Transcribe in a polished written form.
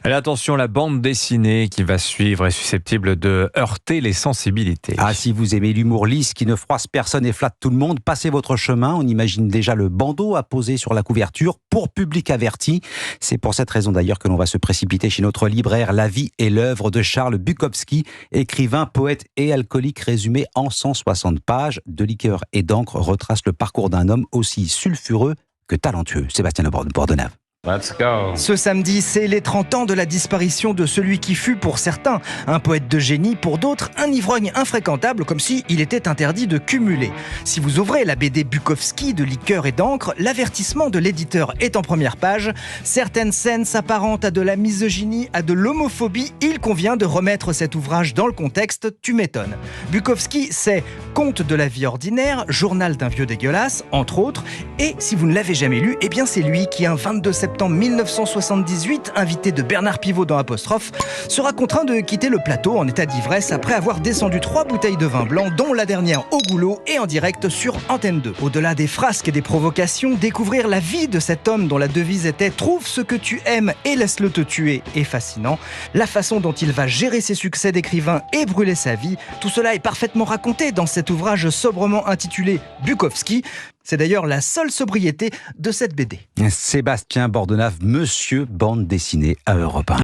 Allez, attention, la bande dessinée qui va suivre est susceptible de heurter les sensibilités. Ah, si vous aimez l'humour lisse qui ne froisse personne et flatte tout le monde, passez votre chemin. On imagine déjà le bandeau apposé sur la couverture pour public averti. C'est pour cette raison d'ailleurs que l'on va se précipiter chez notre libraire. La vie et l'œuvre de Charles Bukowski, écrivain, poète et alcoolique, résumé en 160 pages. De liqueur et d'encre retrace le parcours d'un homme aussi sulfureux que talentueux. Sébastien Bordenave. Let's go. Ce samedi, c'est les 30 ans de la disparition de celui qui fut, pour certains, un poète de génie, pour d'autres, un ivrogne infréquentable, comme si il était interdit de cumuler. Si vous ouvrez la BD Bukowski de liqueur et d'encre, l'avertissement de l'éditeur est en première page. Certaines scènes s'apparentent à de la misogynie, à de l'homophobie. Il convient de remettre cet ouvrage dans le contexte, tu m'étonnes. Bukowski, c'est Conte de la vie ordinaire, Journal d'un vieux dégueulasse, entre autres. Et si vous ne l'avez jamais lu, eh bien c'est lui qui, un 22 septembre 1978, invité de Bernard Pivot dans Apostrophe, sera contraint de quitter le plateau en état d'ivresse après avoir descendu 3 bouteilles de vin blanc, dont la dernière au goulot et en direct sur Antenne 2. Au-delà des frasques et des provocations, découvrir la vie de cet homme dont la devise était « Trouve ce que tu aimes et laisse-le te tuer » est fascinant. La façon dont il va gérer ses succès d'écrivain et brûler sa vie, tout cela est parfaitement raconté dans cet ouvrage sobrement intitulé Bukowski. C'est d'ailleurs la seule sobriété de cette BD. Sébastien Bordenave, monsieur bande dessinée à Europe 1.